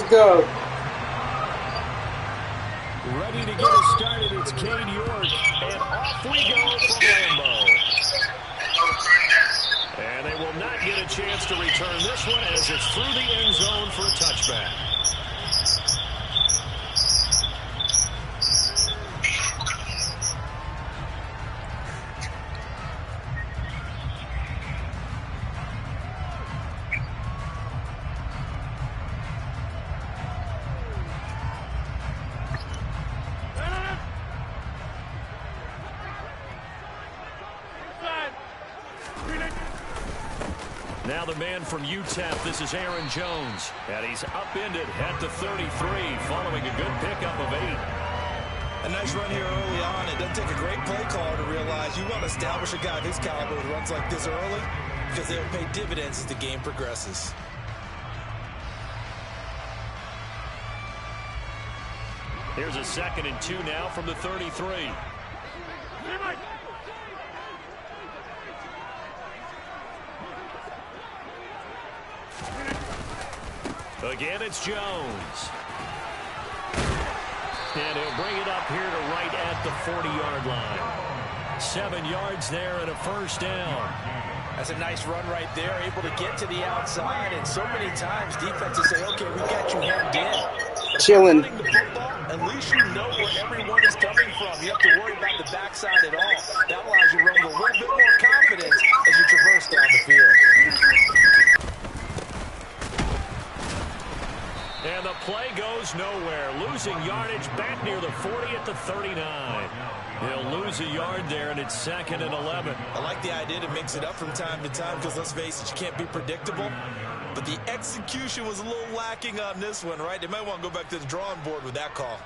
Let's go. Ready to get us started, it's Cade York, and off we go from Lambeau. And they will not get a chance to return this one as it's through the end zone for a touchback. Now the man from UTEP, this is Aaron Jones. And he's upended at the 33 following a good pickup of 8. A nice run here early on. It doesn't take a great play caller to realize you want to establish a guy of his caliber with runs like this early because they'll pay dividends as the game progresses. Here's a 2nd and 2 now from the 33. Again, it's Jones. And he'll bring it up here to right at the 40-yard line. 7 yards there and a first down. That's a nice run right there, able to get to the outside. And so many times defenses say, okay, we got you hemmed in. Chilling. At least you know where everyone is coming from. You have to worry about the backside at all. That allows you to run with a little bit more confidence as you traverse down the field. And the play goes nowhere. Losing yardage back near the 40 at the 39. He'll lose a yard there, and it's 2nd and 11. I like the idea to mix it up from time to time because, let's face it, you can't be predictable. But the execution was a little lacking on this one, right? They might want to go back to the drawing board with that call.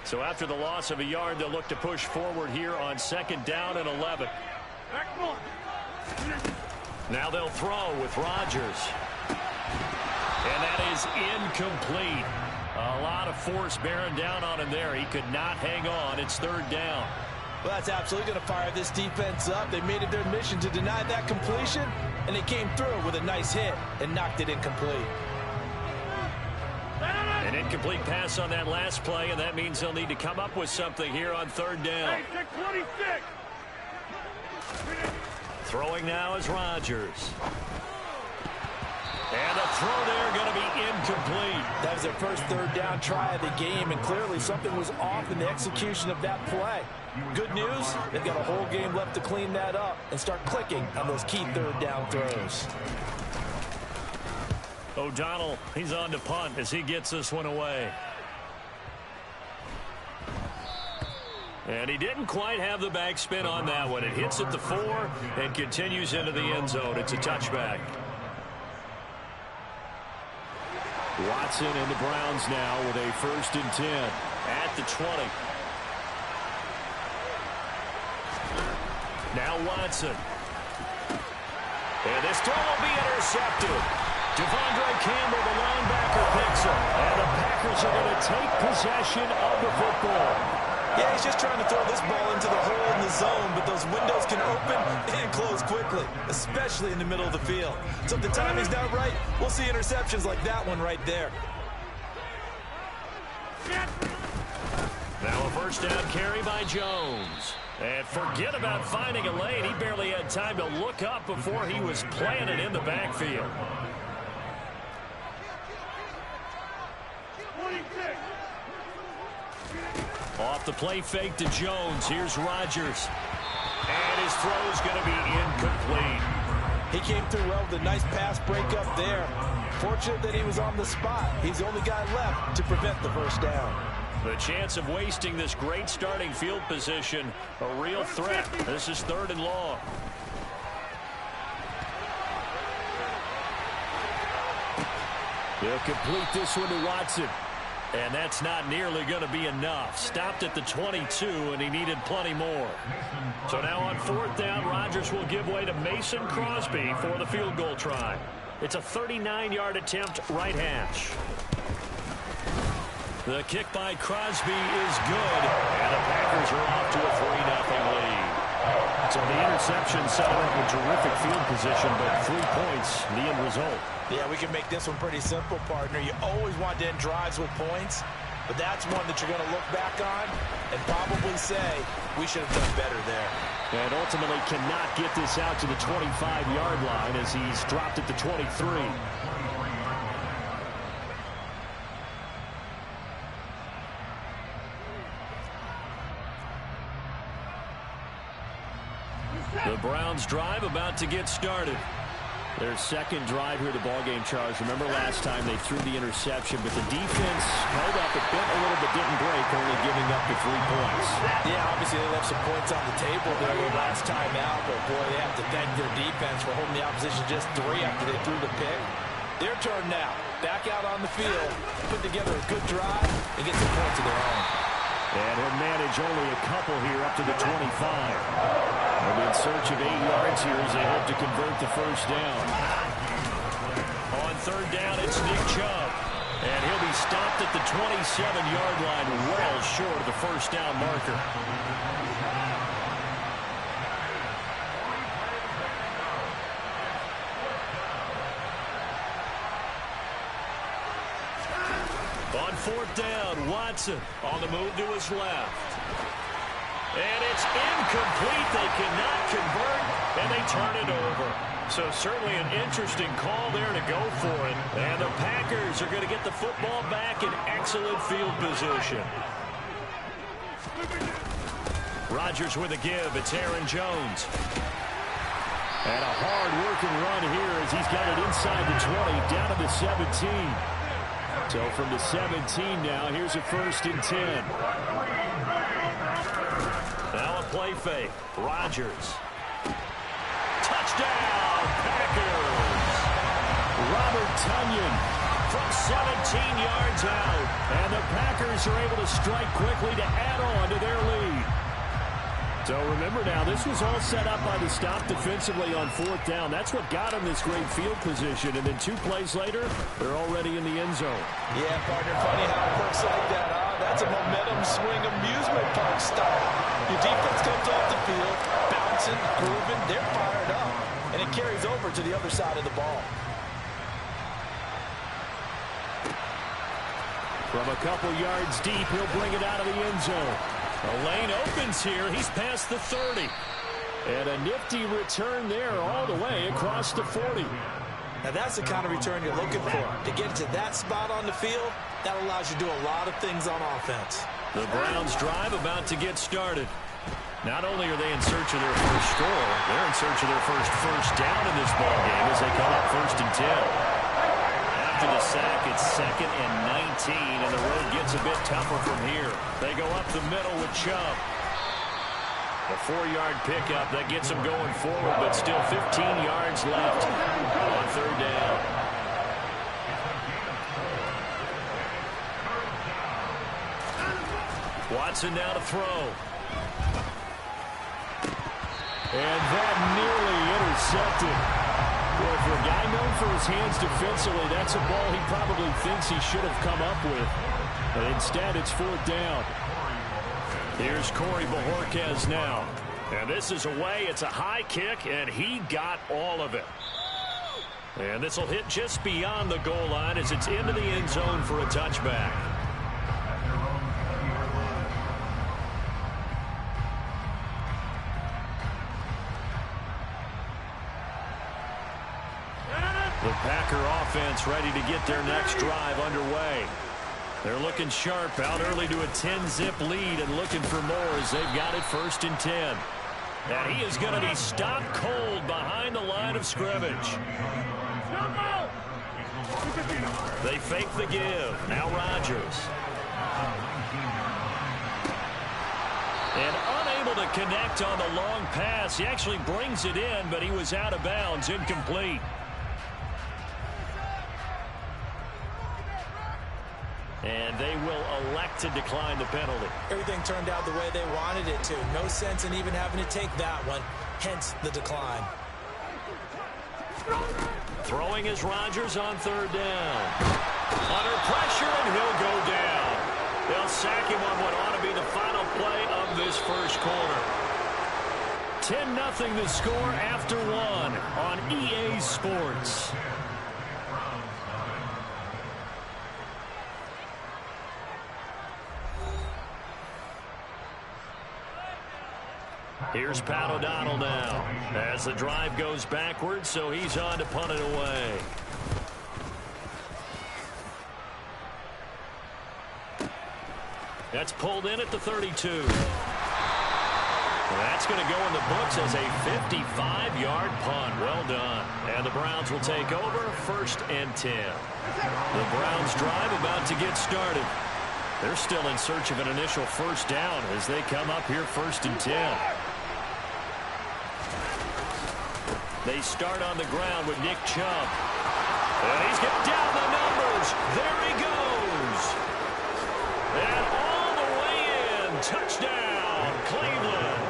So after the loss of a yard, they'll look to push forward here on 2nd down and 11. Now they'll throw with Rodgers. And that is incomplete. A lot of force bearing down on him there. He could not hang on. It's 3rd down. Well, that's absolutely going to fire this defense up. They made it their mission to deny that completion, and they came through with a nice hit and knocked it incomplete. An incomplete pass on that last play, and that means they'll need to come up with something here on 3rd down. Throwing now is Rodgers. And the throw there going to be incomplete. That was their first 3rd down try of the game, and clearly something was off in the execution of that play. Good news, they've got a whole game left to clean that up and start clicking on those key 3rd down throws. O'Donnell, he's on to punt as he gets this one away. And he didn't quite have the backspin on that one. It hits at the 4 and continues into the end zone. It's a touchback. Watson and the Browns now with a 1st and 10 at the 20. Now Watson. And this throw will be intercepted. Devondre Campbell, the linebacker, picks him. And the Packers are going to take possession of the football. Yeah, he's just trying to throw this ball into the hole in the zone, but those windows can open and close quickly, especially in the middle of the field. So if the timing's not right, we'll see interceptions like that one right there. Now a 1st down carry by Jones. And forget about finding a lane. He barely had time to look up before he was planted in the backfield. Off the play fake to Jones. Here's Rodgers. And his throw's going to be incomplete. He came through well with a nice pass breakup there. Fortunate that he was on the spot. He's the only guy left to prevent the 1st down. The chance of wasting this great starting field position, a real threat. This is 3rd and long. They'll complete this one to Watson. And that's not nearly going to be enough. Stopped at the 22, and he needed plenty more. So now on 4th down, Rodgers will give way to Mason Crosby for the field goal try. It's a 39-yard attempt, right hash. The kick by Crosby is good, and the Packers are off to a 3-0 lead. So the interception set up a terrific field position, but 3 points, the end result. Yeah, we can make this one pretty simple, partner. You always want to end drives with points, but that's one that you're going to look back on and probably say, we should have done better there. And ultimately cannot get this out to the 25-yard line as he's dropped at the 23. The Browns drive about to get started. Their second drive here, the ballgame, Charles. Remember last time they threw the interception, but the defense held up a bit, a little bit didn't break, only giving up the 3 points. Yeah, obviously they left some points on the table there the last time out, but boy, they have to thank their defense for holding the opposition just 3 after they threw the pick. Their turn now. Back out on the field, put together a good drive, and get some points of their own. And he'll manage only a couple here up to the 25. They'll be in search of 8 yards here as they hope to convert the first down. On third down, it's Nick Chubb. And he'll be stopped at the 27-yard line, well short of the first down marker. On fourth down, Watson on the move to his left. And it's incomplete. They cannot convert, and they turn it over. So certainly an interesting call there to go for it. And the Packers are going to get the football back in excellent field position. Rodgers with a give. It's Aaron Jones. And a hard-working run here as he's got it inside the 20, down to the 17. So from the 17 now, here's a 1st and 10. Now a play fake. Rodgers. Touchdown, Packers. Robert Tonyan from 17 yards out. And the Packers are able to strike quickly to add on to their lead. So remember now, this was all set up by the stop defensively on fourth down. That's what got them this great field position. And then 2 plays later, they're already in the end zone. Yeah, partner, funny how it works like that, huh? That's a momentum swing amusement park style. Your defense comes off the field, bouncing, grooving, they're fired up. And it carries over to the other side of the ball. From a couple yards deep, he'll bring it out of the end zone. The lane opens here. He's past the 30. And a nifty return there all the way across the 40. Now that's the kind of return you're looking for. To get to that spot on the field, that allows you to do a lot of things on offense. The Browns drive about to get started. Not only are they in search of their first score, they're in search of their first down in this ballgame as they come up 1st and 10. After the sack, it's 2nd and 19, and the road gets a bit tougher from here. They go up the middle with Chubb. A 4-yard pickup that gets them going forward, but still 15 yards left on third down. Watson now to throw. And that nearly intercepted. Well, for a guy known for his hands defensively, that's a ball he probably thinks he should have come up with. But instead, it's 4th down. Here's Corey Bojorquez now. And this is away. It's a high kick, and he got all of it. And this will hit just beyond the goal line as it's into the end zone for a touchback. The Packer offense ready to get their next drive underway. They're looking sharp, out early to a 10-zip lead and looking for more as they've got it 1st and 10. And he is going to be stopped cold behind the line of scrimmage. They fake the give. Now Rodgers. And unable to connect on the long pass. He actually brings it in, but he was out of bounds, incomplete. And they will elect to decline the penalty. Everything turned out the way they wanted it to. No sense in even having to take that one, hence the decline. Throwing is Rodgers on third down. Under pressure, and he'll go down. They'll sack him on what ought to be the final play of this first quarter. 10-0 the score after one on EA Sports. Here's Pat O'Donnell now as the drive goes backwards, so he's on to punt it away. That's pulled in at the 32. That's going to go in the books as a 55-yard punt. Well done. And the Browns will take over 1st and 10. The Browns drive about to get started. They're still in search of an initial first down as they come up here 1st and 10. They start on the ground with Nick Chubb. And he's got down the numbers. There he goes. And all the way in. Touchdown, Cleveland.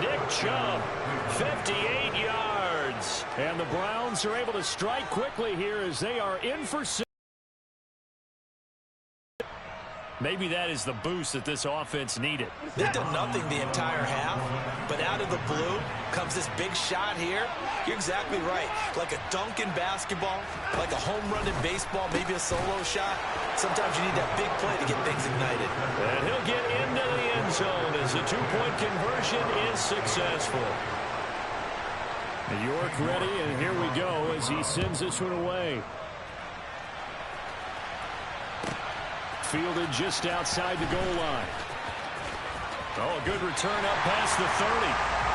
Nick Chubb, 58 yards. And the Browns are able to strike quickly here as they are in for six. Maybe that is the boost that this offense needed. They've done nothing the entire half, but out of the blue comes this big shot here. You're exactly right. Like a dunk in basketball, like a home run in baseball, maybe a solo shot. Sometimes you need that big play to get things ignited. And he'll get into the end zone as the two-point conversion is successful. York ready, and here we go as he sends this one away. Fielded just outside the goal line. Oh, a good return up past the 30.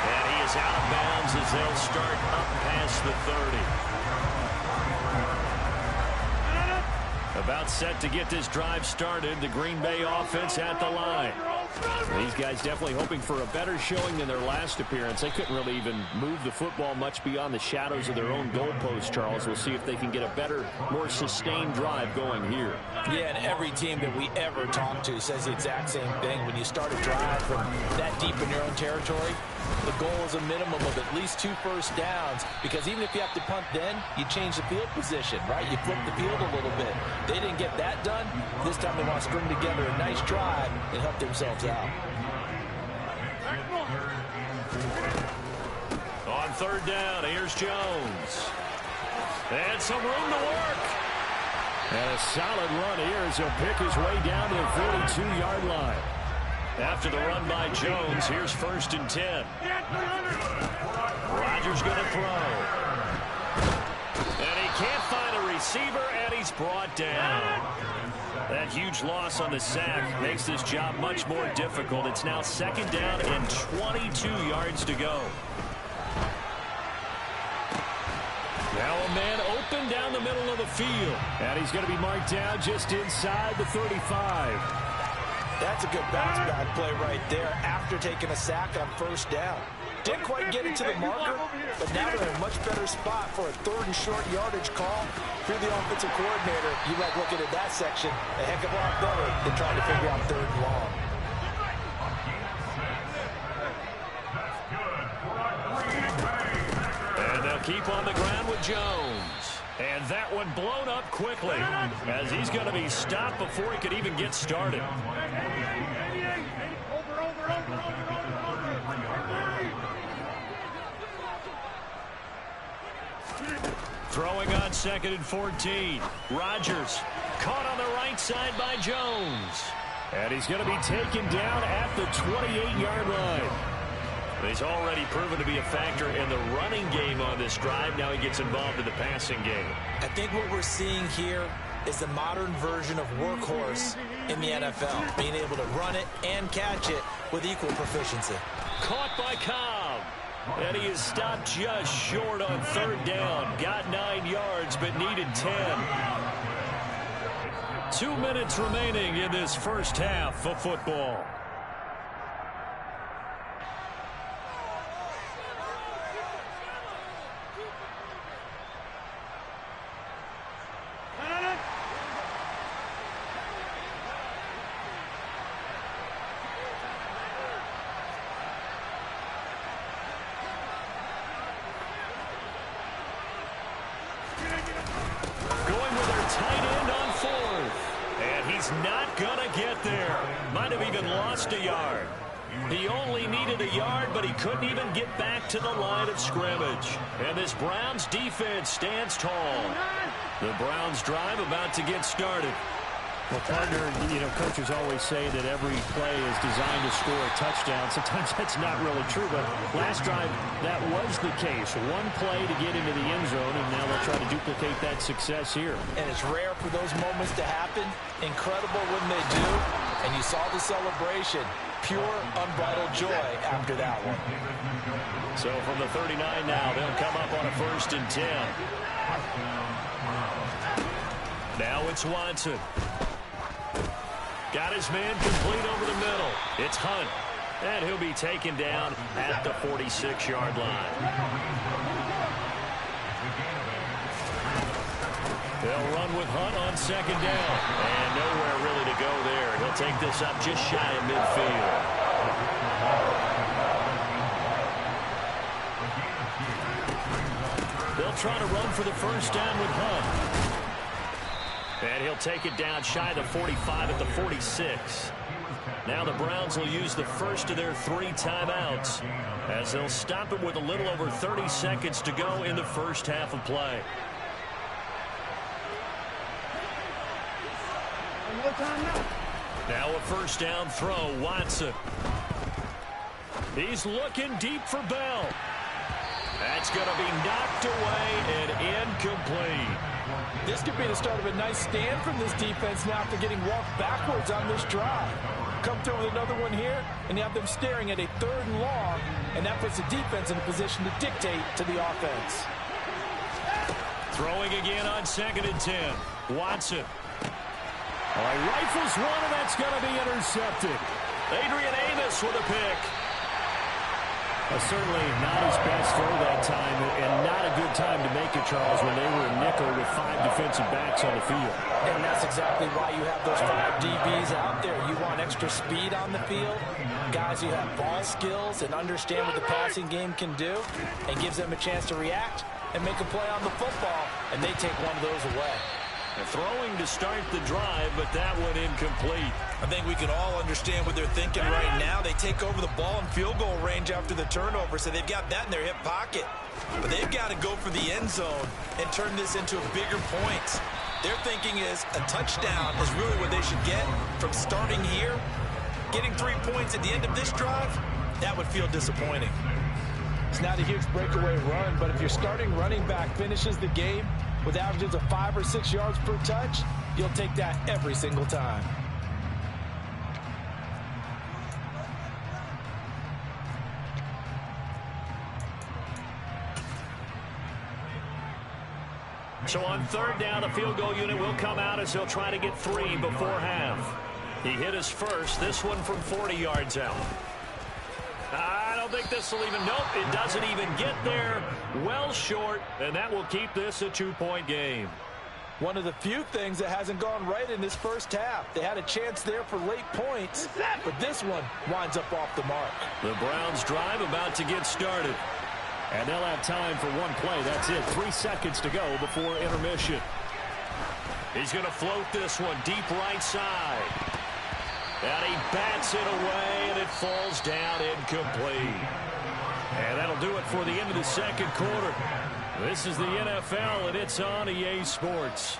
And he is out of bounds as they'll start up past the 30. About set to get this drive started. The Green Bay offense at the line. These guys definitely hoping for a better showing than their last appearance. They couldn't really even move the football much beyond the shadows of their own goalpost, Charles. We'll see if they can get a better, more sustained drive going here. Yeah, and every team that we ever talk to says the exact same thing. When you start a drive from that deep in your own territory, the goal is a minimum of at least 2 first downs, because even if you have to punt then, you change the field position, right? You flip the field a little bit. They didn't get that done. This time they want to string together a nice drive and help themselves out. On 3rd down, here's Jones. And some room to work. And a solid run here as he'll pick his way down to the 42-yard line. After the run by Jones, here's 1st and 10. Rodgers going to throw. And he can't find a receiver, and he's brought down. That huge loss on the sack makes this job much more difficult. It's now 2nd down and 22 yards to go. Now a man open down the middle of the field. And he's going to be marked down just inside the 35. That's a good bounce-back play right there after taking a sack on 1st down. Didn't quite get it to the marker, but now they're in a much better spot for a 3rd and short yardage call. If you're the offensive coordinator, you like looking at that section a heck of a lot better than trying to figure out 3rd and long. And they'll keep on the ground with Jones. And that one blown up quickly as he's going to be stopped before he could even get started. Throwing on 2nd and 14. Rodgers caught on the right side by Jones. And he's going to be taken down at the 28-yard line. He's already proven to be a factor in the running game on this drive. Now he gets involved in the passing game. I think what we're seeing here is the modern version of workhorse in the NFL, being able to run it and catch it with equal proficiency. Caught by Cobb. And he is stopped just short on 3rd down. Got 9 yards, but needed 10. 2 minutes remaining in this first half of football. He only needed a yard, but he couldn't even get back to the line of scrimmage. And this Browns defense stands tall. The Browns drive about to get started. Well, partner, coaches always say that every play is designed to score a touchdown. Sometimes that's not really true, but last drive, that was the case. One play to get into the end zone, and now they'll try to duplicate that success here. And it's rare for those moments to happen. Incredible when they do. And you saw the celebration. Pure, unbridled joy after that one. So from the 39 now, they'll come up on a 1st and 10. Now it's Watson. Got his man complete over the middle. It's Hunt. And he'll be taken down at the 46-yard line. They'll run with Hunt on 2nd down. And nowhere really to go there. He'll take this up just shy of midfield. They'll try to run for the 1st down with Hunt. And he'll take it down shy of the 45 at the 46. Now the Browns will use the first of their 3 timeouts as they'll stop it with a little over 30 seconds to go in the first half of play. Now a 1st down throw, Watson. He's looking deep for Bell. That's going to be knocked away and incomplete. This could be the start of a nice stand from this defense now after getting walked backwards on this drive. Come through with another one here, and you have them staring at a 3rd and long, and that puts the defense in a position to dictate to the offense. Throwing again on 2nd and 10. Watson. All right, rifles one, and that's going to be intercepted. Adrian Amos with a pick. Certainly not his best throw that time, and not a good time to make it, Charles, when they were in nickel with 5 defensive backs on the field. And that's exactly why you have those 5 DBs out there. You want extra speed on the field, guys who have ball skills and understand what the passing game can do, and gives them a chance to react and make a play on the football, and they take one of those away. And throwing to start the drive, but that one incomplete. I think we can all understand what they're thinking right now. They take over the ball in field goal range after the turnover, so they've got that in their hip pocket. But they've got to go for the end zone and turn this into a bigger point. Their thinking is a touchdown is really what they should get from starting here. Getting 3 points at the end of this drive, that would feel disappointing. It's not a huge breakaway run, but if your starting running back finishes the game with averages of 5 or 6 yards per touch, you'll take that every single time. So on 3rd down, the field goal unit will come out as he'll try to get 3 before half. He hit his first, this one from 40 yards out. I don't think this will even, nope, it doesn't even get there. Well short, and that will keep this a 2-point game. One of the few things that hasn't gone right in this first half. They had a chance there for late points, but this one winds up off the mark. The Browns drive about to get started. And they'll have time for one play. That's it. 3 seconds to go before intermission. He's going to float this one deep right side. And he bats it away, and it falls down incomplete. And that'll do it for the end of the 2nd quarter. This is the NFL, and it's on EA Sports.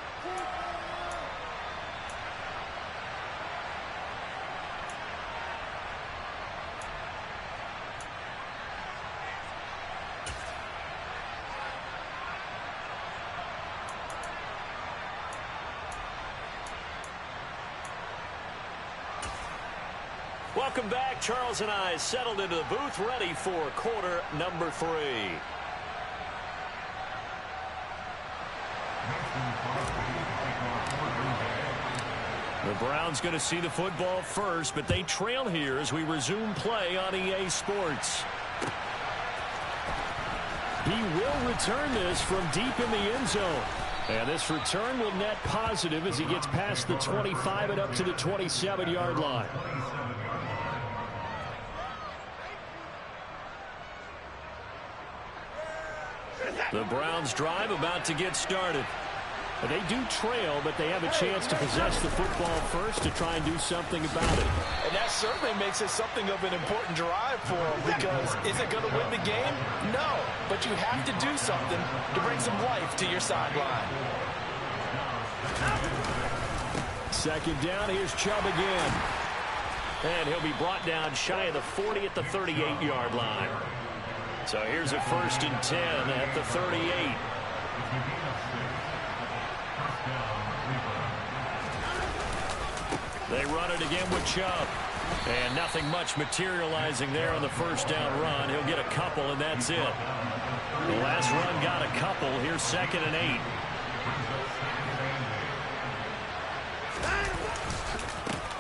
Welcome back. Charles and I settled into the booth, ready for quarter number 3. The Browns going to see the football first, but they trail here as we resume play on EA Sports. He will return this from deep in the end zone. And this return will net positive as he gets past the 25 and up to the 27-yard line. The Browns drive about to get started. They do trail, but they have a chance to possess the football first to try and do something about it. And that certainly makes it something of an important drive for them, because is it going to win the game? No, but you have to do something to bring some life to your sideline. Second down, here's Chubb again. And he'll be brought down shy of the 40 at the 38-yard line. So here's a 1st and 10 at the 38. They run it again with Chubb. And nothing much materializing there on the first down run. He'll get a couple, and that's it. The last run got a couple. Here's 2nd and 8.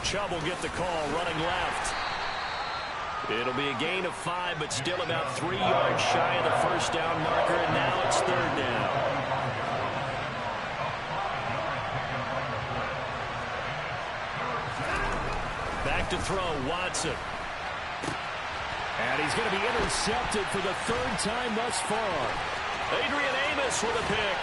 Chubb will get the call, running left. It'll be a gain of 5, but still about 3 yards shy of the first down marker, and now it's 3rd down. Back to throw, Watson. And he's going to be intercepted for the 3rd time thus far. Adrian Amos with a pick.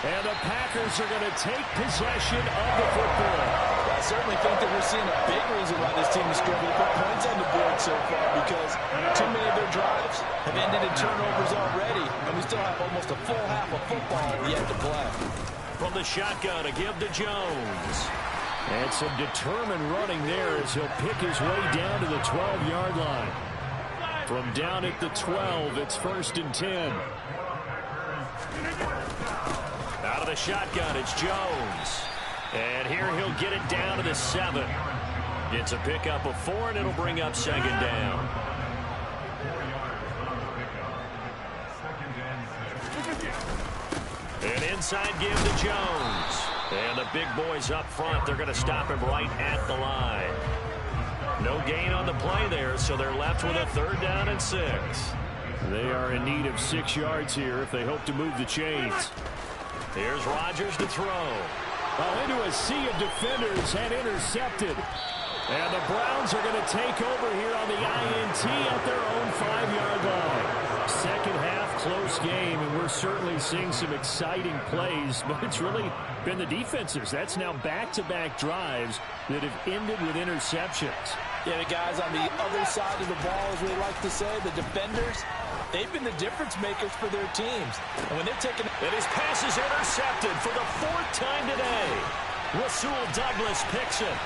And the Packers are going to take possession of the football. I certainly think that we're seeing a big reason why this team is struggling to put points on the board so far, because too many of their drives have ended in turnovers already, and we still have almost a full half of football yet to play. From the shotgun to give to Jones. And some determined running there as he'll pick his way down to the 12-yard line. From down at the 12, it's 1st and 10. Out of the shotgun, it's Jones. And here he'll get it down to the 7. Gets a pickup of 4, and it'll bring up 2nd down. An inside give to Jones. And the big boys up front, they're going to stop him right at the line. No gain on the play there, so they're left with a 3rd down and 6. They are in need of 6 yards here if they hope to move the chains. Here's Rodgers to throw. Well, into a sea of defenders and intercepted. And the Browns are going to take over here on the INT at their own 5-yard line. Second half, close game, and we're certainly seeing some exciting plays, but it's really been the defenses. That's now back-to-back drives that have ended with interceptions. Yeah, the guys on the other side of the ball, as we like to say, the defenders, they've been the difference makers for their teams. And when they're taking... And his pass is intercepted for the 4th time today. Rasul Douglas picks it.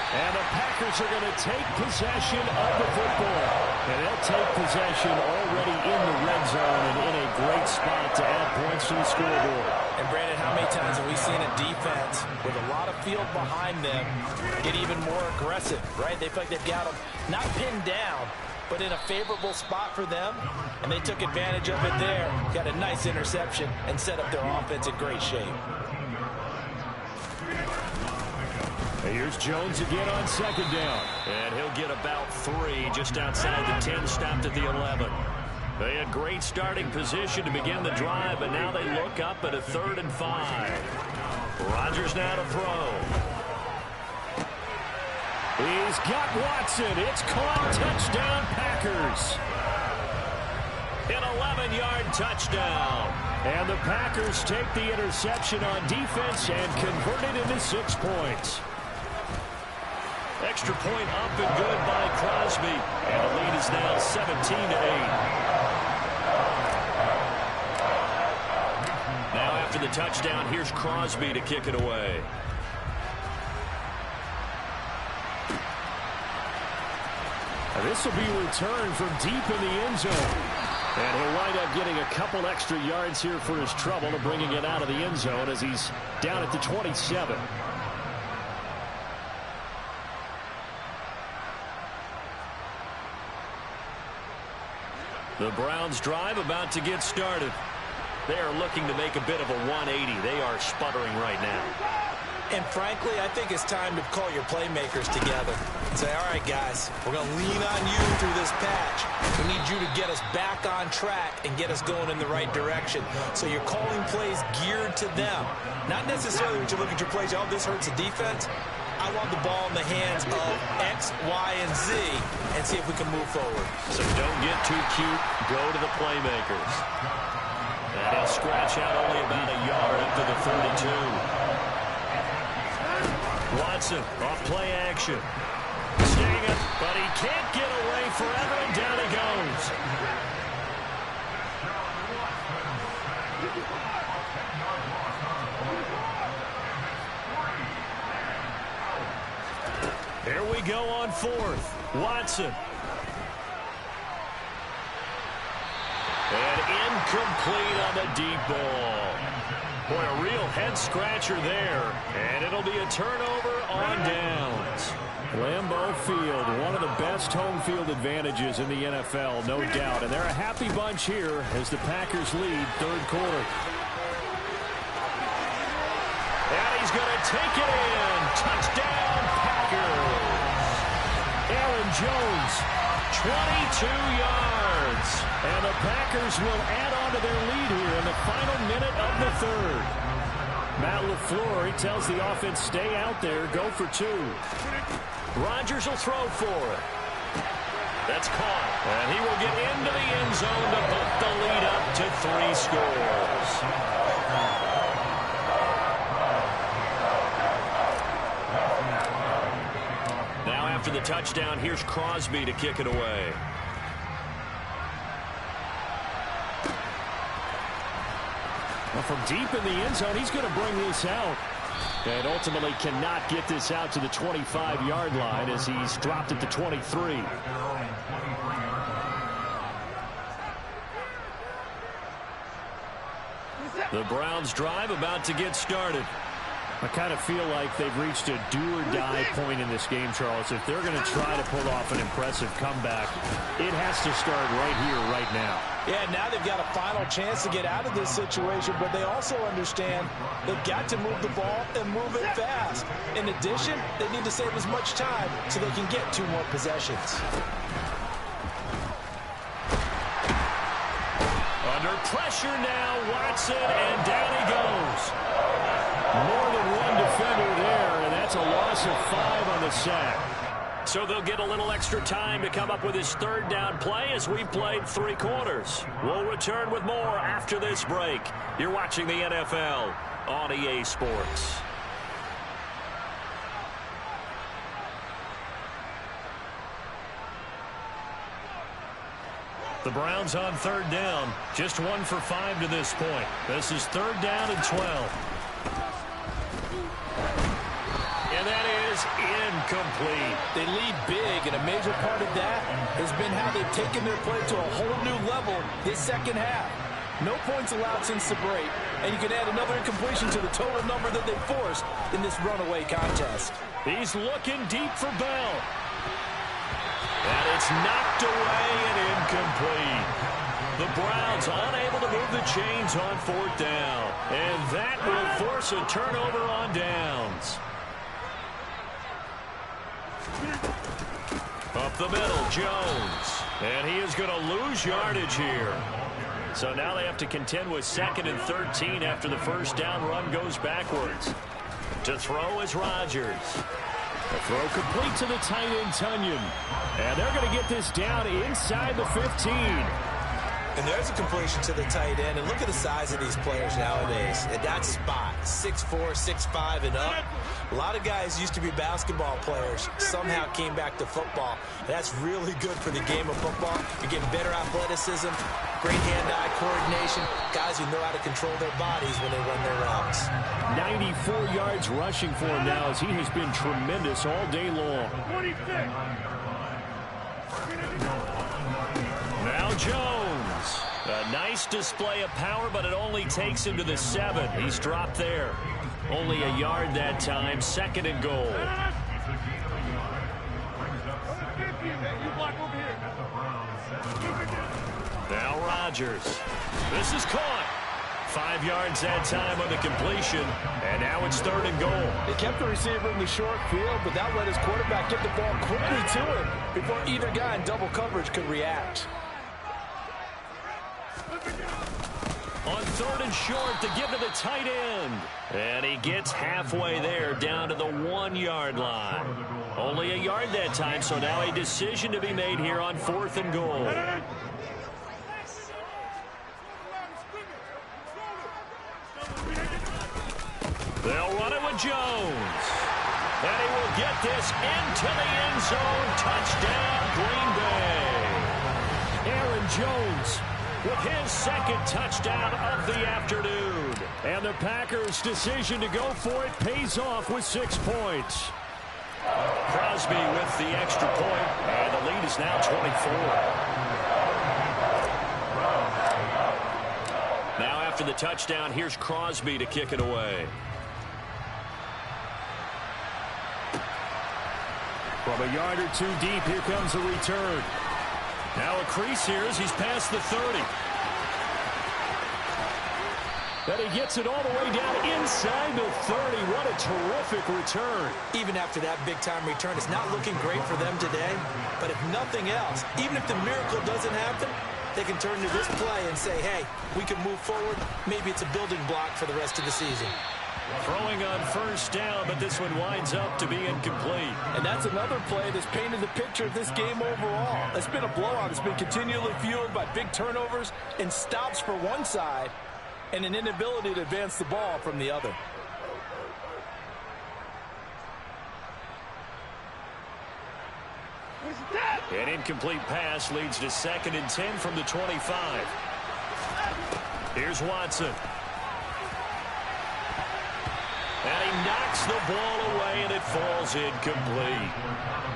And the Packers are going to take possession of the football. And they'll take possession already in the red zone and in a great spot to add points to the scoreboard. And Brandon, how many times have we seen a defense with a lot of field behind them get even more aggressive, right? They feel like they've got them not pinned down, but in a favorable spot for them, and they took advantage of it there. Got a nice interception and set up their offense in great shape. Here's Jones again on 2nd down. And he'll get about 3 just outside the 10, stopped at the 11. They had great starting position to begin the drive, but now they look up at a 3rd and 5. Rodgers now to throw. He's got Watson. It's caught. Touchdown, Packers. An 11-yard touchdown. And the Packers take the interception on defense and convert it into 6 points. Extra point up and good by Crosby. And the lead is now 17-8. Now after the touchdown, here's Crosby to kick it away. This will be returned from deep in the end zone. And he'll wind up getting a couple extra yards here for his trouble and bringing it out of the end zone as he's down at the 27. The Browns drive about to get started. They are looking to make a bit of a 180. They are sputtering right now. And frankly, I think it's time to call your playmakers together and say, all right, guys, we're going to lean on you through this patch. We need you to get us back on track and get us going in the right direction. So you're calling plays geared to them. Not necessarily when you look at your plays, oh, this hurts the defense. I want the ball in the hands of X, Y, and Z and see if we can move forward. So don't get too cute. Go to the playmakers. And he'll scratch out only about a yard up to the 32. Watson off play action. Staying up, but he can't get away forever, and down he goes. Here we go on fourth. Watson. And incomplete on the deep ball. Boy, a real head-scratcher there. And it'll be a turnover on downs. Lambeau Field, one of the best home field advantages in the NFL, no doubt. And they're a happy bunch here as the Packers lead third quarter. And he's going to take it in. Touchdown, Packers. Aaron Jones, 22 yards. And the Packers will add on to their lead here in the final minute of the third. Matt LaFleur, he tells the offense, stay out there, go for two. Rodgers will throw for it. That's caught. And he will get into the end zone to put the lead up to 3 scores. Now after the touchdown, here's Crosby to kick it away. Well, from deep in the end zone, he's going to bring this out. And ultimately cannot get this out to the 25-yard line as he's dropped at the 23. The Browns drive about to get started. I kind of feel like they've reached a do-or-die point in this game, Charles. If they're going to try to pull off an impressive comeback, it has to start right here, right now. Yeah, now they've got a final chance to get out of this situation, but they also understand they've got to move the ball and move it fast. In addition, they need to save as much time so they can get 2 more possessions. Under pressure now, Watson, and down he goes. More than one defender there, and that's a loss of 5 on the sack. So they'll get a little extra time to come up with his third down play as we played 3 quarters. We'll return with more after this break. You're watching the NFL on EA Sports. The Browns on third down. Just 1 for 5 to this point. This is third down and 12. And that is incomplete. They lead big, and a major part of that has been how they've taken their play to a whole new level this second half. No points allowed since the break, and you can add another incompletion to the total number that they forced in this runaway contest. He's looking deep for Bell. And it's knocked away and incomplete. The Browns unable to move the chains on fourth down. And that will force a turnover on downs. Up the middle, Jones. And he is going to lose yardage here. So now they have to contend with 2nd and 13 after the first down run goes backwards. To throw is Rodgers. The throw complete to the tight end, Tunyon. And they're going to get this down inside the 15. And there's a completion to the tight end. And look at the size of these players nowadays. At that spot, 6'4", 6'5", and up. A lot of guys used to be basketball players, somehow came back to football. And that's really good for the game of football. You're getting better athleticism, great hand-eye coordination, guys who know how to control their bodies when they run their routes. 94 yards rushing for him now as he has been tremendous all day long. Now Jones. A nice display of power, but it only takes him to the 7. He's dropped there. Only a yard that time. 2nd and goal. Now Rodgers. This is caught. 5 yards that time on the completion. And now it's 3rd and goal. They kept the receiver in the short field, but that let his quarterback get the ball quickly to him before either guy in double coverage could react. On 3rd and short to give to the tight end. And he gets halfway there down to the 1-yard line. Only a yard that time, so now a decision to be made here on 4th and goal. They'll run it with Jones. And he will get this into the end zone. Touchdown, Green Bay. Aaron Jones with his second touchdown of the afternoon. And the Packers' decision to go for it pays off with 6 points. Crosby with the extra point, and the lead is now 24. Now after the touchdown, here's Crosby to kick it away. From a yard or two deep, here comes a return. Now a crease here as he's past the 30. And he gets it all the way down inside the 30. What a terrific return. Even after that big-time return, it's not looking great for them today. But if nothing else, even if the miracle doesn't happen, they can turn to this play and say, hey, we can move forward. Maybe it's a building block for the rest of the season. Throwing on first down, but this one winds up to be incomplete. And that's another play that's painted the picture of this game overall. It's been a blowout. It's been continually fueled by big turnovers and stops for one side and an inability to advance the ball from the other. An incomplete pass leads to 2nd and 10 from the 25. Here's Watson. And he knocks the ball away, and it falls incomplete.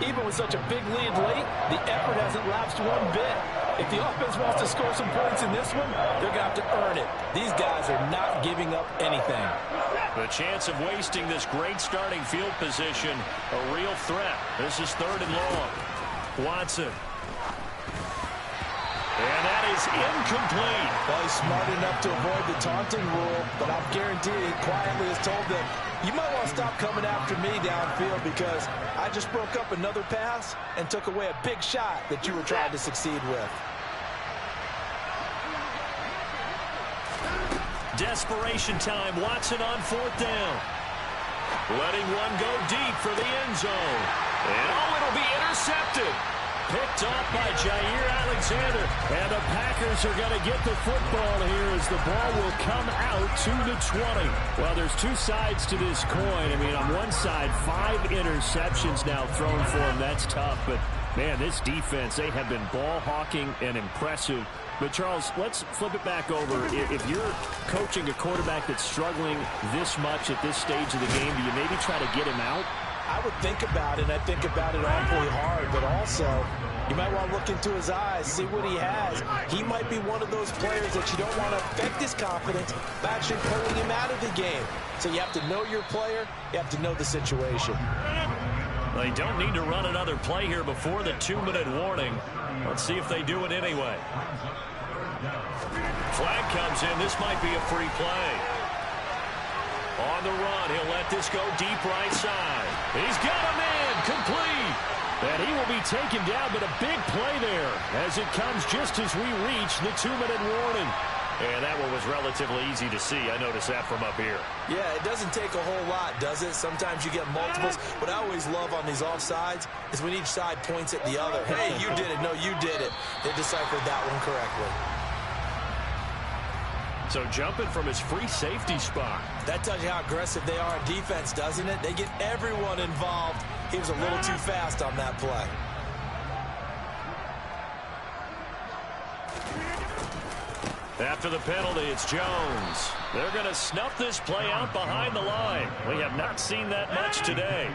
Even with such a big lead late, the effort hasn't lapsed one bit. If the offense wants to score some points in this one, they're going to have to earn it. These guys are not giving up anything. The chance of wasting this great starting field position, a real threat. This is 3rd and long. Watson. And that is incomplete. Well, he's smart enough to avoid the taunting rule, but I'm guaranteed he quietly has told them, you might want to stop coming after me downfield because I just broke up another pass and took away a big shot that you were trying to succeed with. Desperation time. Watson on 4th down. Letting one go deep for the end zone. And it'll be intercepted. Picked off by Jair Alexander. And the Packers are going to get the football here as the ball will come out to the 20. Well, there's two sides to this coin. I mean, on one side, 5 interceptions now thrown for him. That's tough. But, man, this defense, they have been ball hawking and impressive. But, Charles, let's flip it back over. If you're coaching a quarterback that's struggling this much at this stage of the game, do you maybe try to get him out? I would think about it, and I think about it awfully hard, but also you might want to look into his eyes, see what he has. He might be one of those players that you don't want to affect his confidence by actually pulling him out of the game. So you have to know your player, you have to know the situation. They don't need to run another play here before the 2-minute warning. Let's see if they do it anyway. Flag comes in. This might be a free play. On the run, he'll let this go deep right side. He's got a man, complete. And he will be taken down, but a big play there as it comes just as we reach the 2-minute warning. And that one was relatively easy to see. I noticed that from up here. Yeah, it doesn't take a whole lot, does it? Sometimes you get multiples. What I always love on these offsides is when each side points at the other. Hey, you did it. No, you did it. They deciphered that one correctly. So jumping from his free safety spot. That tells you how aggressive they are on defense, doesn't it? They get everyone involved. He was a little too fast on that play. After the penalty, it's Jones. They're going to snuff this play out behind the line. We have not seen that much today.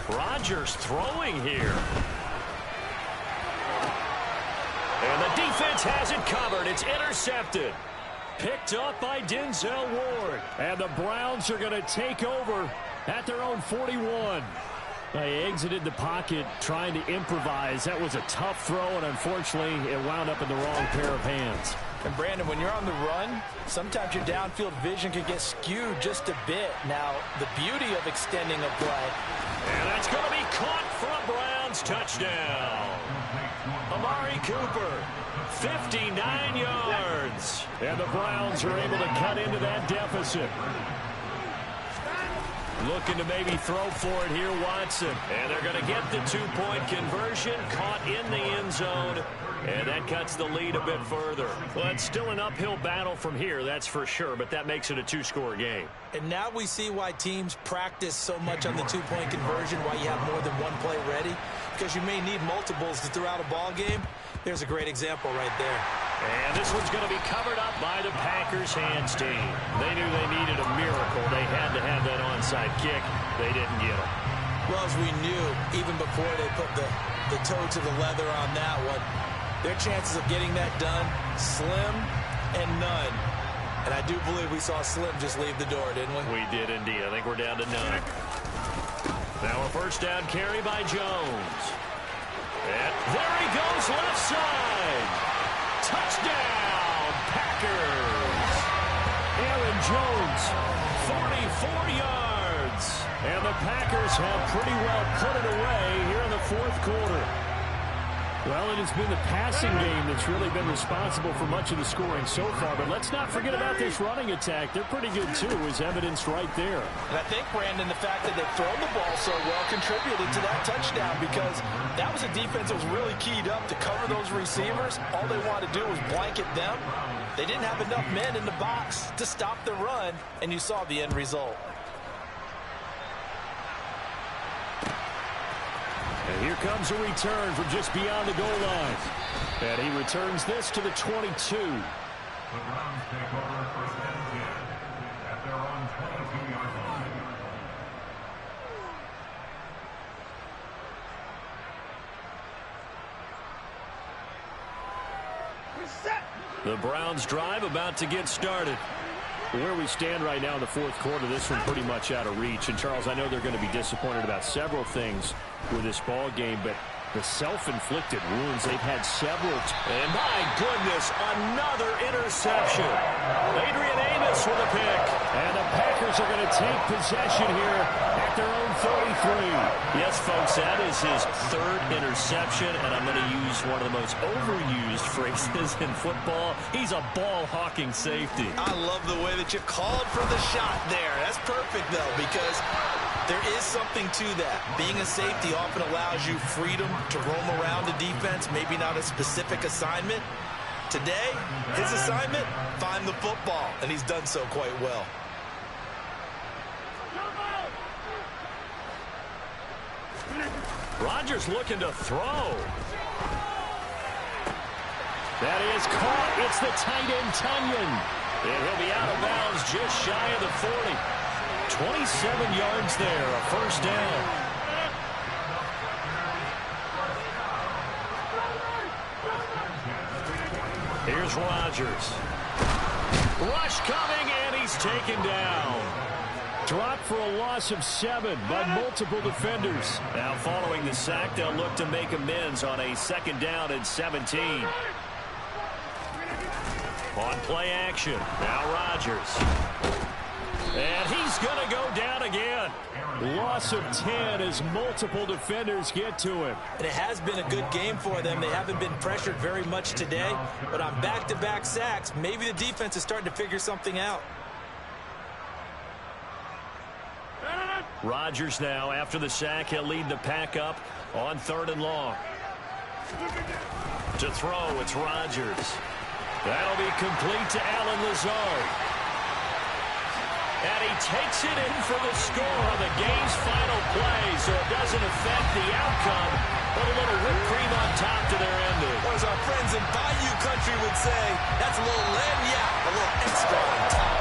Rodgers throwing here. And the defense has it covered. It's intercepted. Picked up by Denzel Ward. And the Browns are going to take over at their own 41. They exited the pocket trying to improvise. That was a tough throw, and unfortunately, it wound up in the wrong pair of hands. And, Brandon, when you're on the run, sometimes your downfield vision can get skewed just a bit. Now, the beauty of extending a play. And that's going to be caught for a Browns touchdown. Amari Cooper, 59 yards. And the Browns are able to cut into that deficit. Looking to maybe throw for it here, Watson. And they're going to get the two-point conversion, caught in the end zone. And that cuts the lead a bit further. Well, it's still an uphill battle from here, that's for sure, but that makes it a two-score game. And now we see why teams practice so much on the two-point conversion, why you have more than one play ready, because you may need multiples to throw out a ball game. There's a great example right there. And this one's going to be covered up by the Packers hands team. They knew they needed a miracle. They had to have that onside kick. They didn't get it. Well, as we knew, even before they put the toe to the leather on that one, their chances of getting that done, slim and none. And I do believe we saw Slim just leave the door, didn't we? We did indeed. I think we're down to 9. Now a first down carry by Jones. And there he goes, left side. Touchdown, Packers. Aaron Jones, 44 yards. And the Packers have pretty well put it away here in the fourth quarter. Well, it has been the passing game that's really been responsible for much of the scoring so far. But let's not forget about this running attack. They're pretty good, too, as evidenced right there. And I think, Brandon, the fact that they've thrown the ball so well contributed to that touchdown, because that was a defense that was really keyed up to cover those receivers. All they wanted to do was blanket them. They didn't have enough men in the box to stop the run, and you saw the end result. And here comes a return from just beyond the goal line. And he returns this to the 22. The Browns take over first and 10 at their own 22-yard line. The Browns drive about to get started. Where we stand right now in the fourth quarter, this one pretty much out of reach. And, Charles, I know they're going to be disappointed about several things with this ball game, but the self-inflicted wounds, they've had several. And my goodness, another interception. Adrian Amos with a pick. And the Packers are going to take possession here at their own 33. Yes, folks, that is his third interception, and I'm going to use one of the most overused phrases in football. He's a ball-hawking safety. I love the way that you called for the shot there. That's perfect, though, because there is something to that. Being a safety often allows you freedom to roam around the defense, maybe not a specific assignment. Today, his assignment, find the football, and he's done so quite well. Rodgers looking to throw. That is caught. It's the tight end, Tunyon. And he'll be out of bounds just shy of the 40. 27 yards there, a first down. Here's Rodgers. Rush coming, and he's taken down. Dropped for a loss of 7 by multiple defenders. Now following the sack, they'll look to make amends on a second down and 17. On play action, now Rodgers. And he's going to go down again. Loss of 10 as multiple defenders get to him. And it has been a good game for them. They haven't been pressured very much today, but on back-to-back sacks, maybe the defense is starting to figure something out. Rodgers now, after the sack, he'll lead the pack up on 3rd and long. To throw, it's Rodgers. That'll be complete to Allen Lazard. And he takes it in for the score on the game's final play, so it doesn't affect the outcome, but a little whipped cream on top to their ending. Or as our friends in Bayou Country would say, that's a little lagniappe, a little extra on top.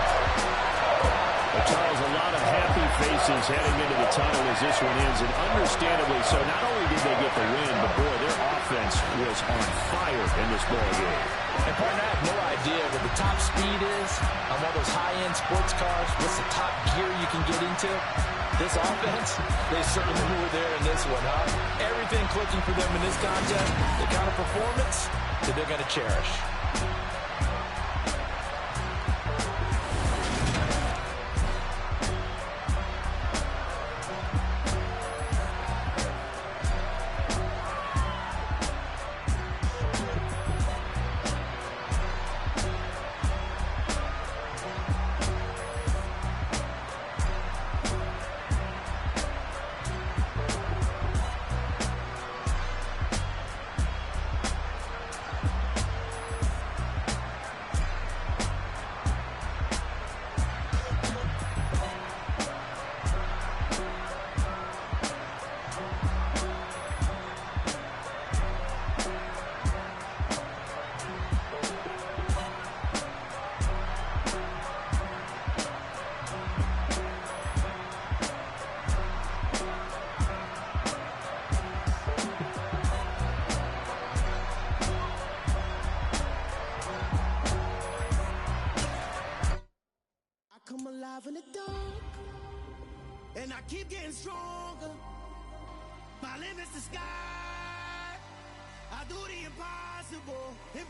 Well, Charles, a lot of happy faces heading into the tunnel as this one ends, and understandably so. Not only did they get the win, but boy, their offense was on fire in this ball game. And partner, I have no idea what the top speed is on one of those high-end sports cars. What's the top gear you can get into? This offense, they certainly were there in this one, huh? Everything clicking for them in this contest, the kind of performance that they're going to cherish.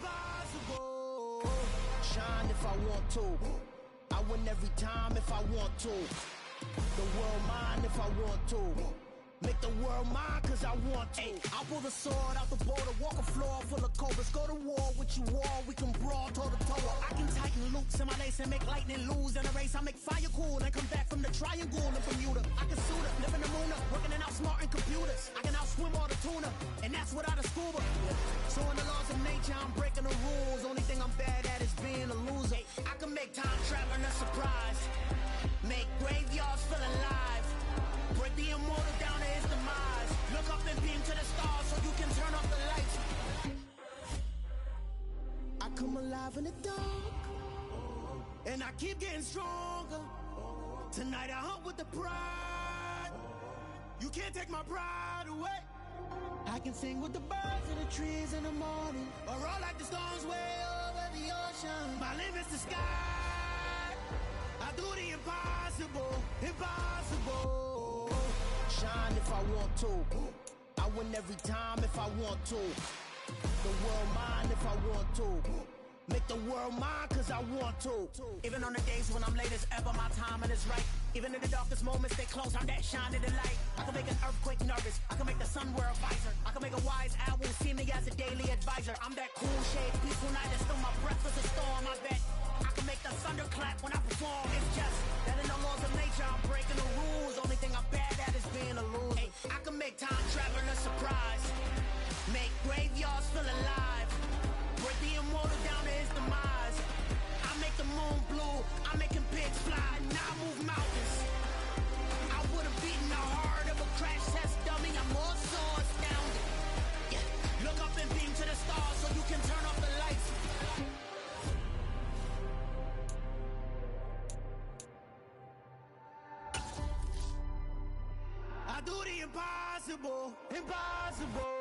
impossible. Shine if I want to. I win every time if I want to. The world mine if I want to. Make the world mine cause I want to. Ay, I'll pull the sword out the border, walk a floor full of cobras. Go to war with you all, we can brawl toe to toe. I can tighten loops in my lace and make lightning lose in a race. I make fire cool and come back from the triangle in Bermuda. I can suit up, live in the moon up, working and outsmarting computers. I can outswim all the tuna, and that's without a scuba. So in the laws of nature, I'm breaking the rules. Only thing I'm bad at is being a loser. I can make time traveling a surprise, make graveyards feel alive. Break the immortal down to his demise. Look up and beam to the stars so you can turn off the lights. I come alive in the dark, and I keep getting stronger. Tonight I hunt with the pride. You can't take my pride away. I can sing with the birds and the trees in the morning, or roll like the storms way over the ocean. My limit's the sky. I do the impossible, impossible. Shine if I want to. I win every time if I want to. The world mine if I want to. Make the world mine cause I want to. Even on the days when I'm late as ever, my timing is right. Even in the darkest moments, they close, I'm that shining the light. I can make an earthquake nervous, I can make the sun wear a visor. I can make a wise owl see me as a daily advisor. I'm that cool shade, peaceful night that still my breath is a storm, I bet. I can make the thunder clap when I perform. It's just that in the laws of nature, I'm breaking the rules. Only thing I'm bad at is being a loser. Ay, I can make time traveling a surprise, make graveyards feel alive. Break the immortal down to his demise. I make the moon blue, I'm making pigs fly. Now I move mountains. I would have beaten the heart of a crash test dummy. I'm more so astounded. Yeah. Look up and beam to the stars so you can turn off the lights. I do the impossible, impossible.